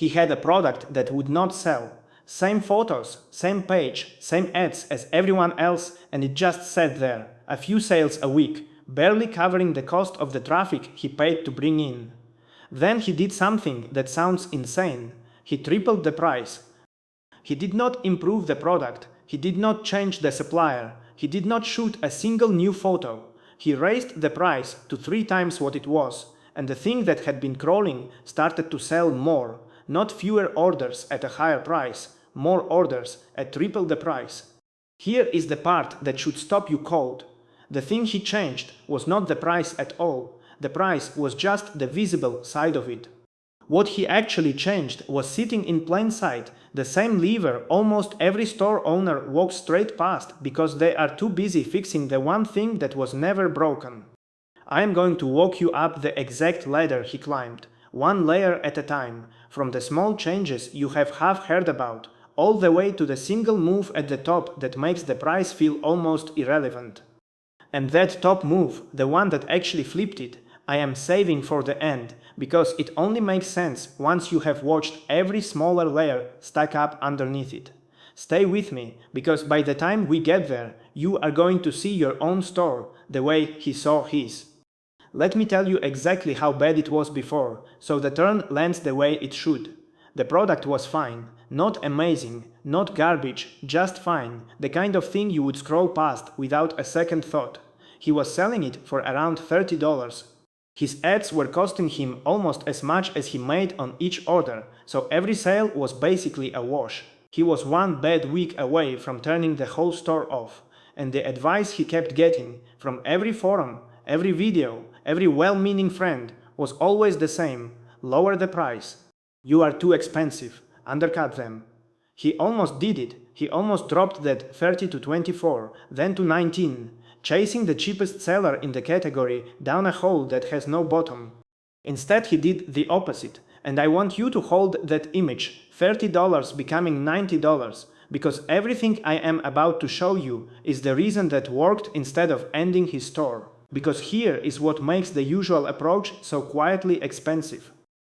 He had a product that would not sell. Same photos, same page, same ads as everyone else, and it just sat there. A few sales a week, barely covering the cost of the traffic he paid to bring in. Then he did something that sounds insane. He tripled the price. He did not improve the product. He did not change the supplier. He did not shoot a single new photo. He raised the price to 3 times what it was, and the thing that had been crawling started to sell more. Not fewer orders at a higher price, more orders at triple the price. Here is the part that should stop you cold. The thing he changed was not the price at all. The price was just the visible side of it. What he actually changed was sitting in plain sight, the same lever almost every store owner walks straight past because they are too busy fixing the one thing that was never broken. I am going to walk you up the exact ladder he climbed, one layer at a time, from the small changes you have half heard about, all the way to the single move at the top that makes the price feel almost irrelevant. And that top move, the one that actually flipped it, I am saving for the end, because it only makes sense once you have watched every smaller layer stack up underneath it. Stay with me, because by the time we get there, you are going to see your own store the way he saw his. Let me tell you exactly how bad it was before, so the turn lands the way it should. The product was fine, not amazing, not garbage, just fine, the kind of thing you would scroll past without a second thought. He was selling it for around $30. His ads were costing him almost as much as he made on each order, so every sale was basically a wash. He was one bad week away from turning the whole store off, and the advice he kept getting from every forum, every video, every well-meaning friend was always the same: lower the price. You are too expensive, undercut them. He almost did it. He almost dropped that 30 to 24, then to 19. Chasing the cheapest seller in the category down a hole that has no bottom. Instead, he did the opposite, and I want you to hold that image, $30 becoming $90, because everything I am about to show you is the reason that worked instead of ending his store. Because here is what makes the usual approach so quietly expensive.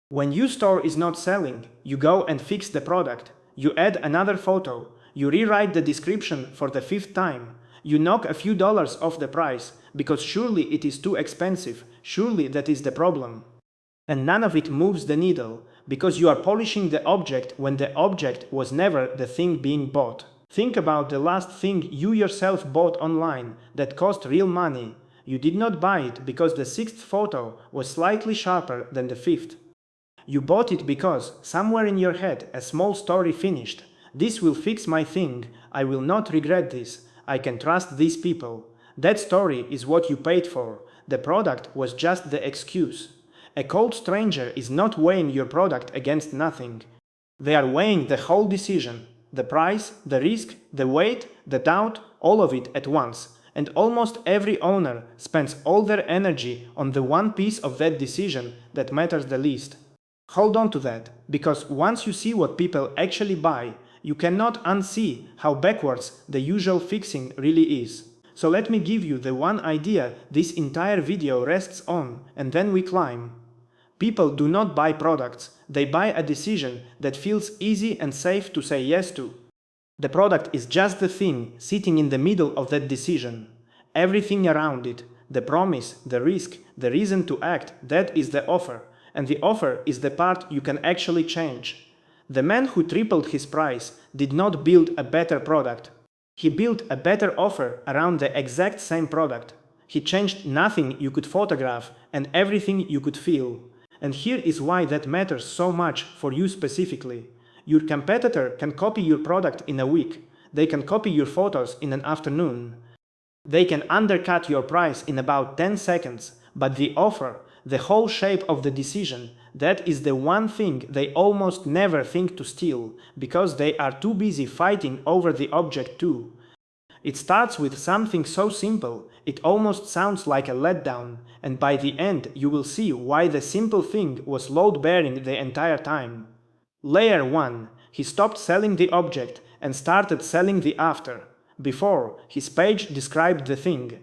When your store is not selling, you go and fix the product, you add another photo, you rewrite the description for the 5th time. You knock a few dollars off the price, because surely it is too expensive, surely that is the problem. And none of it moves the needle, because you are polishing the object when the object was never the thing being bought. Think about the last thing you yourself bought online that cost real money. You did not buy it because the 6th photo was slightly sharper than the 5th. You bought it because, somewhere in your head, a small story finished. This will fix my thing, I will not regret this. I can trust these people. That story is what you paid for. The product was just the excuse. A cold stranger is not weighing your product against nothing. They are weighing the whole decision. The price, the risk, the weight, the doubt, all of it at once. And almost every owner spends all their energy on the one piece of that decision that matters the least. Hold on to that, because once you see what people actually buy, you cannot unsee how backwards the usual fixing really is. So let me give you the one idea this entire video rests on, and then we climb. People do not buy products, they buy a decision that feels easy and safe to say yes to. The product is just the thing sitting in the middle of that decision. Everything around it, the promise, the risk, the reason to act, that is the offer, and the offer is the part you can actually change. The man who tripled his price did not build a better product. He built a better offer around the exact same product. He changed nothing you could photograph and everything you could feel. And here is why that matters so much for you specifically. Your competitor can copy your product in a week. They can copy your photos in an afternoon. They can undercut your price in about 10 seconds, but the offer, the whole shape of the decision, that is the one thing they almost never think to steal, because they are too busy fighting over the object too. It starts with something so simple, it almost sounds like a letdown, and by the end you will see why the simple thing was load-bearing the entire time. Layer 1. He stopped selling the object and started selling the after. Before, his page described the thing.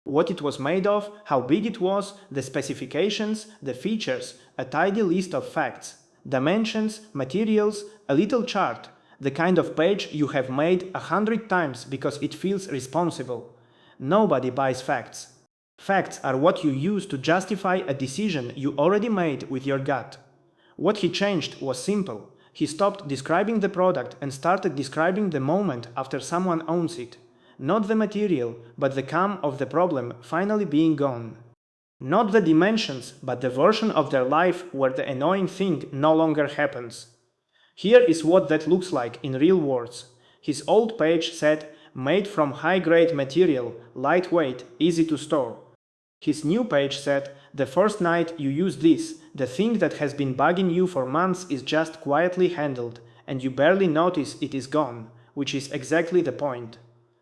What it was made of, how big it was, the specifications, the features, a tidy list of facts. Dimensions, materials, a little chart, the kind of page you have made 100 times because it feels responsible. Nobody buys facts. Facts are what you use to justify a decision you already made with your gut. What he changed was simple. He stopped describing the product and started describing the moment after someone owns it. Not the material, but the calm of the problem finally being gone. Not the dimensions, but the version of their life where the annoying thing no longer happens. Here is what that looks like in real words. His old page said, made from high-grade material, lightweight, easy to store. His new page said, the first night you use this, the thing that has been bugging you for months is just quietly handled, and you barely notice it is gone, which is exactly the point.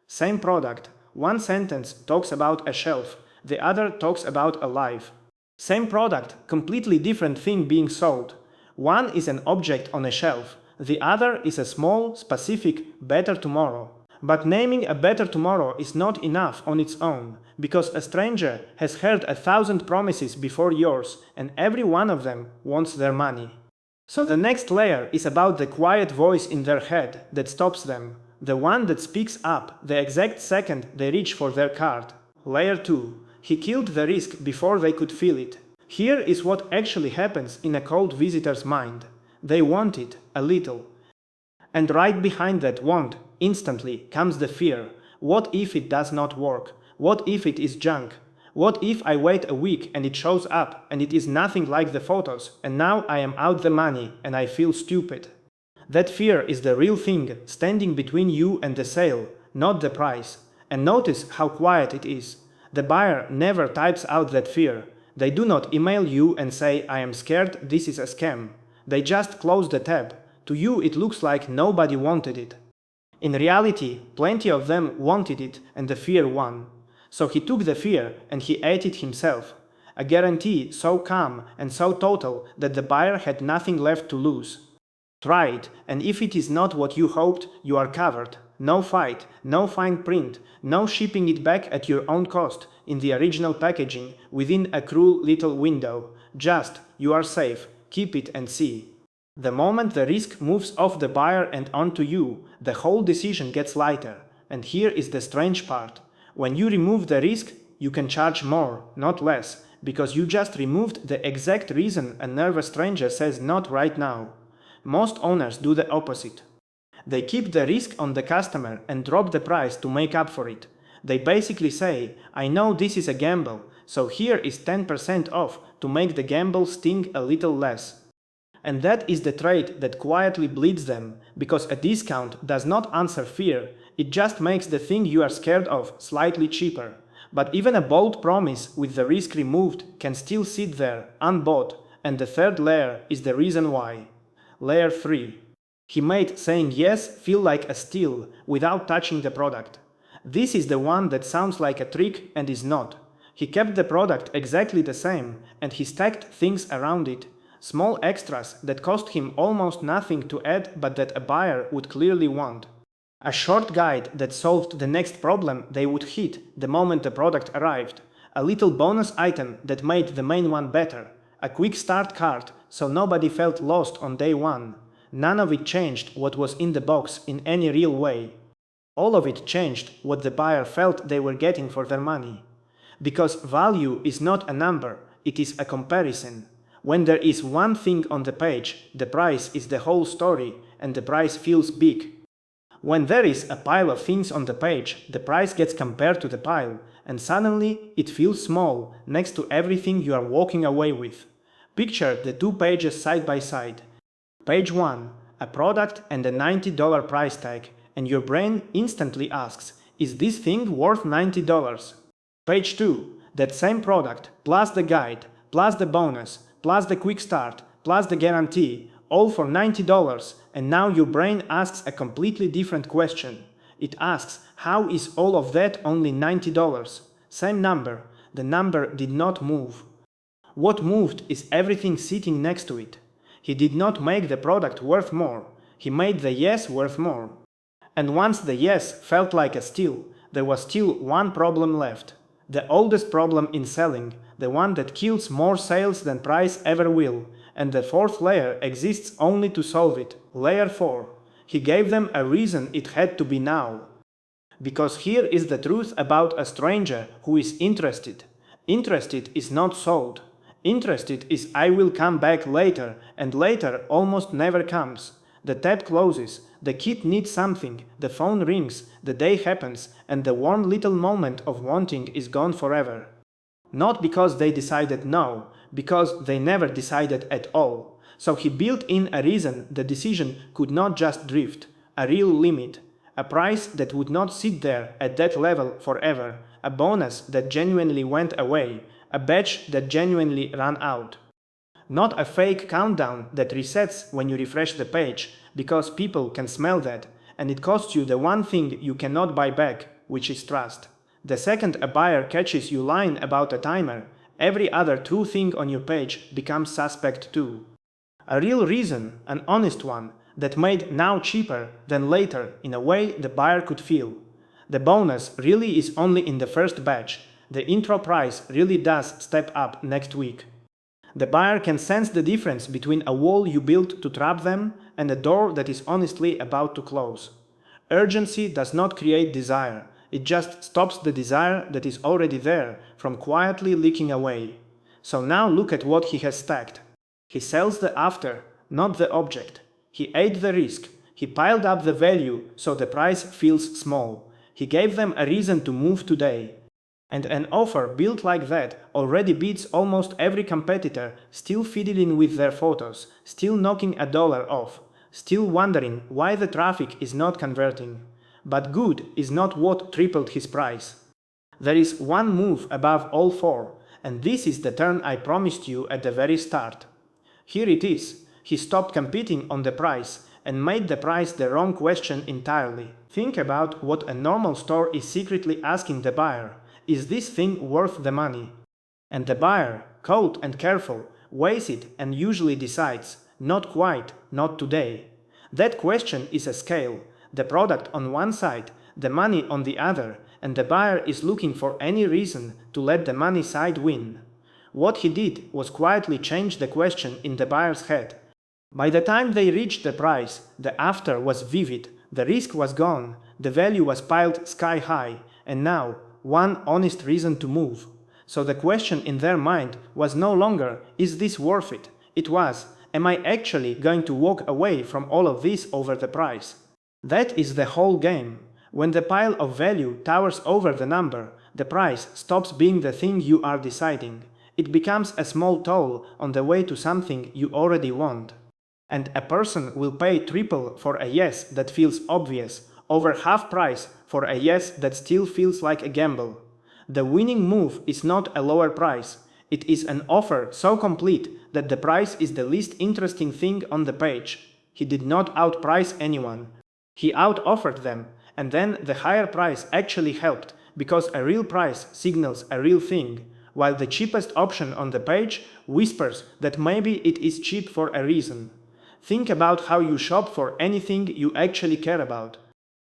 Same product, one sentence talks about a shelf, the other talks about a life. Same product, completely different thing being sold. One is an object on a shelf, the other is a small, specific, better tomorrow. But naming a better tomorrow is not enough on its own, because a stranger has heard 1,000 promises before yours, and every one of them wants their money. So the next layer is about the quiet voice in their head that stops them, the one that speaks up the exact second they reach for their card. Layer 2. He killed the risk before they could feel it. Here is what actually happens in a cold visitor's mind. They want it, a little. And right behind that want, instantly, comes the fear. What if it does not work? What if it is junk? What if I wait a week and it shows up and it is nothing like the photos and now I am out the money and I feel stupid? That fear is the real thing standing between you and the sale, not the price. And notice how quiet it is. The buyer never types out that fear. They do not email you and say, I am scared, this is a scam. They just close the tab. To you it looks like nobody wanted it. In reality, plenty of them wanted it and the fear won. So he took the fear and he ate it himself. A guarantee so calm and so total that the buyer had nothing left to lose. Try it, and if it is not what you hoped, you are covered. No fight, no fine print, no shipping it back at your own cost in the original packaging within a cruel little window. Just, you are safe, keep it and see. The moment the risk moves off the buyer and onto you, the whole decision gets lighter. And here is the strange part. When you remove the risk, you can charge more, not less, because you just removed the exact reason a nervous stranger says not right now. Most owners do the opposite. They keep the risk on the customer and drop the price to make up for it. They basically say, I know this is a gamble, so here is 10% off to make the gamble sting a little less. And that is the trait that quietly bleeds them, because a discount does not answer fear, it just makes the thing you are scared of slightly cheaper. But even a bold promise with the risk removed can still sit there, unbought, and the third layer is the reason why. Layer 3. He made saying yes feel like a steal without touching the product. This is the one that sounds like a trick and is not. He kept the product exactly the same and he stacked things around it. Small extras that cost him almost nothing to add but that a buyer would clearly want. A short guide that solved the next problem they would hit the moment the product arrived. A little bonus item that made the main one better. A quick start card so nobody felt lost on day one. None of it changed what was in the box in any real way. All of it changed what the buyer felt they were getting for their money. Because value is not a number, it is a comparison. When there is one thing on the page, the price is the whole story and the price feels big. When there is a pile of things on the page, the price gets compared to the pile and suddenly it feels small next to everything you are walking away with. Picture the two pages side by side. Page 1, a product and a $90 price tag, and your brain instantly asks, is this thing worth $90? Page 2, that same product, plus the guide, plus the bonus, plus the quick start, plus the guarantee, all for $90, and now your brain asks a completely different question. It asks, how is all of that only $90? Same number, the number did not move. What moved is everything sitting next to it. He did not make the product worth more, he made the yes worth more. And once the yes felt like a steal, there was still one problem left. The oldest problem in selling, the one that kills more sales than price ever will, and the fourth layer exists only to solve it, layer 4. He gave them a reason it had to be now. Because here is the truth about a stranger who is interested. Interested is not sold. Interested is I will come back later, and later almost never comes. The tab closes, the kid needs something, the phone rings, the day happens, and the warm little moment of wanting is gone forever. Not because they decided no, because they never decided at all. So he built in a reason the decision could not just drift, a real limit, a price that would not sit there at that level forever, a bonus that genuinely went away, a batch that genuinely ran out. Not a fake countdown that resets when you refresh the page, because people can smell that, and it costs you the one thing you cannot buy back, which is trust. The second a buyer catches you lying about a timer, every other true thing on your page becomes suspect too. A real reason, an honest one, that made now cheaper than later in a way the buyer could feel. The bonus really is only in the first batch. The intro price really does step up next week. The buyer can sense the difference between a wall you built to trap them and a door that is honestly about to close. Urgency does not create desire, it just stops the desire that is already there from quietly leaking away. So now look at what he has stacked. He sells the after, not the object. He ate the risk. He piled up the value so the price feels small. He gave them a reason to move today. And an offer built like that already beats almost every competitor, still fiddling with their photos, still knocking $1 off, still wondering why the traffic is not converting. But good is not what tripled his price. There is one move above all four, and this is the turn I promised you at the very start. Here it is. He stopped competing on the price and made the price the wrong question entirely. Think about what a normal store is secretly asking the buyer. Is this thing worth the money? And the buyer, cold and careful, weighs it and usually decides, not quite, not today. That question is a scale, the product on one side, the money on the other, and the buyer is looking for any reason to let the money side win. What he did was quietly change the question in the buyer's head. By the time they reached the price, the after was vivid, the risk was gone, the value was piled sky high, and now, one honest reason to move. So the question in their mind was no longer, is this worth it? It was, am I actually going to walk away from all of this over the price? That is the whole game. When the pile of value towers over the number, the price stops being the thing you are deciding. It becomes a small toll on the way to something you already want. And a person will pay triple for a yes that feels obvious, over half price for a yes that still feels like a gamble. The winning move is not a lower price. It is an offer so complete that the price is the least interesting thing on the page. He did not outprice anyone. He out-offered them, and then the higher price actually helped, because a real price signals a real thing, while the cheapest option on the page whispers that maybe it is cheap for a reason. Think about how you shop for anything you actually care about.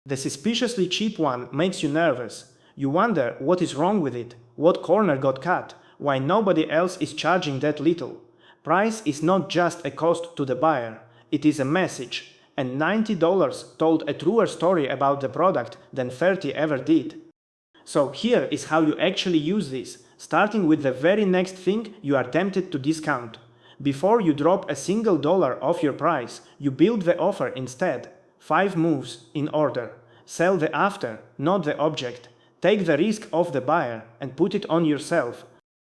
The suspiciously cheap one makes you nervous. You wonder what is wrong with it, what corner got cut, why nobody else is charging that little. Price is not just a cost to the buyer, it is a message, and $90 told a truer story about the product than 30 ever did. So here is how you actually use this, starting with the very next thing you are tempted to discount. Before you drop a single dollar off your price, you build the offer instead. 5 moves in order. Sell the after, not the object. Take the risk off the buyer and put it on yourself.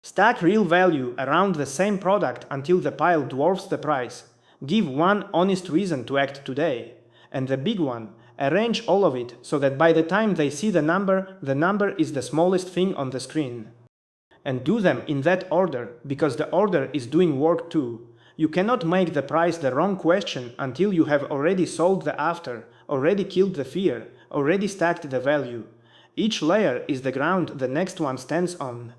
Stack real value around the same product until the pile dwarfs the price. Give one honest reason to act today. And the big one, arrange all of it so that by the time they see the number is the smallest thing on the screen. And do them in that order, because the order is doing work too. You cannot make the price the wrong question until you have already sold the after, already killed the fear, already stacked the value. Each layer is the ground the next one stands on.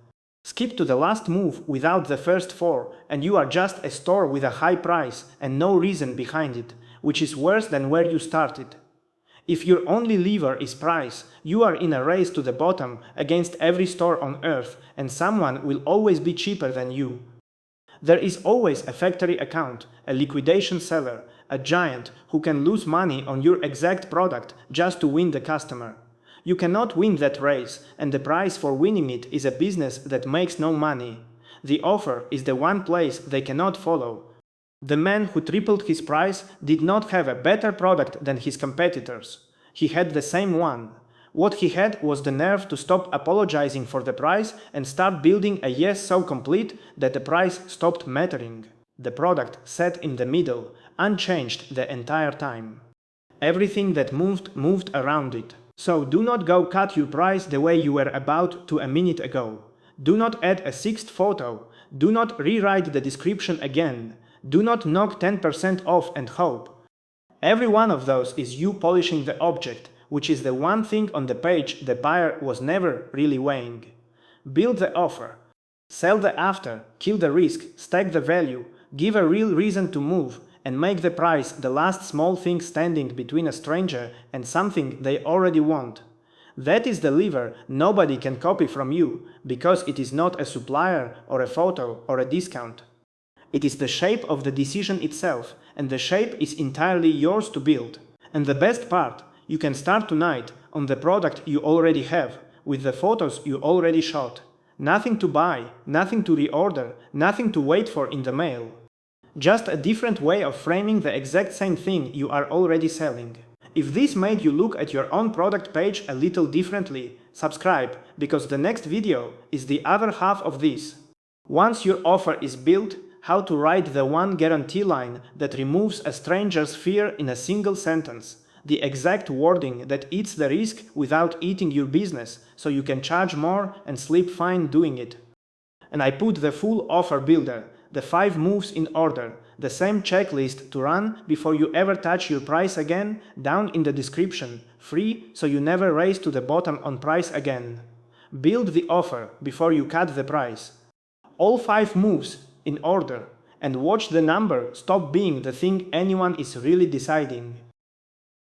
Skip to the last move without the first 4, and you are just a store with a high price and no reason behind it, which is worse than where you started. If your only lever is price, you are in a race to the bottom against every store on earth, and someone will always be cheaper than you. There is always a factory account, a liquidation seller, a giant who can lose money on your exact product just to win the customer. You cannot win that race, and the price for winning it is a business that makes no money. The offer is the one place they cannot follow. The man who tripled his price did not have a better product than his competitors. He had the same one. What he had was the nerve to stop apologizing for the price and start building a yes so complete that the price stopped mattering. The product sat in the middle, unchanged the entire time. Everything that moved around it. So do not go cut your price the way you were about to a minute ago. Do not add a sixth photo. Do not rewrite the description again. Do not knock 10% off and hope. Every one of those is you polishing the object, which is the one thing on the page the buyer was never really weighing. Build the offer. Sell the after, kill the risk, stack the value, give a real reason to move, and make the price the last small thing standing between a stranger and something they already want. That is the lever nobody can copy from you, because it is not a supplier or a photo or a discount. It is the shape of the decision itself, and the shape is entirely yours to build. And the best part, you can start tonight on the product you already have, with the photos you already shot. Nothing to buy, nothing to reorder, nothing to wait for in the mail. Just a different way of framing the exact same thing you are already selling. If this made you look at your own product page a little differently, subscribe, because the next video is the other half of this. Once your offer is built, how to write the one guarantee line that removes a stranger's fear in a single sentence. The exact wording that eats the risk without eating your business, so you can charge more and sleep fine doing it. And I put the full offer builder, the 5 moves in order, the same checklist to run before you ever touch your price again, down in the description, free, so you never race to the bottom on price again. Build the offer before you cut the price. All 5 moves in order, and watch the number stop being the thing anyone is really deciding.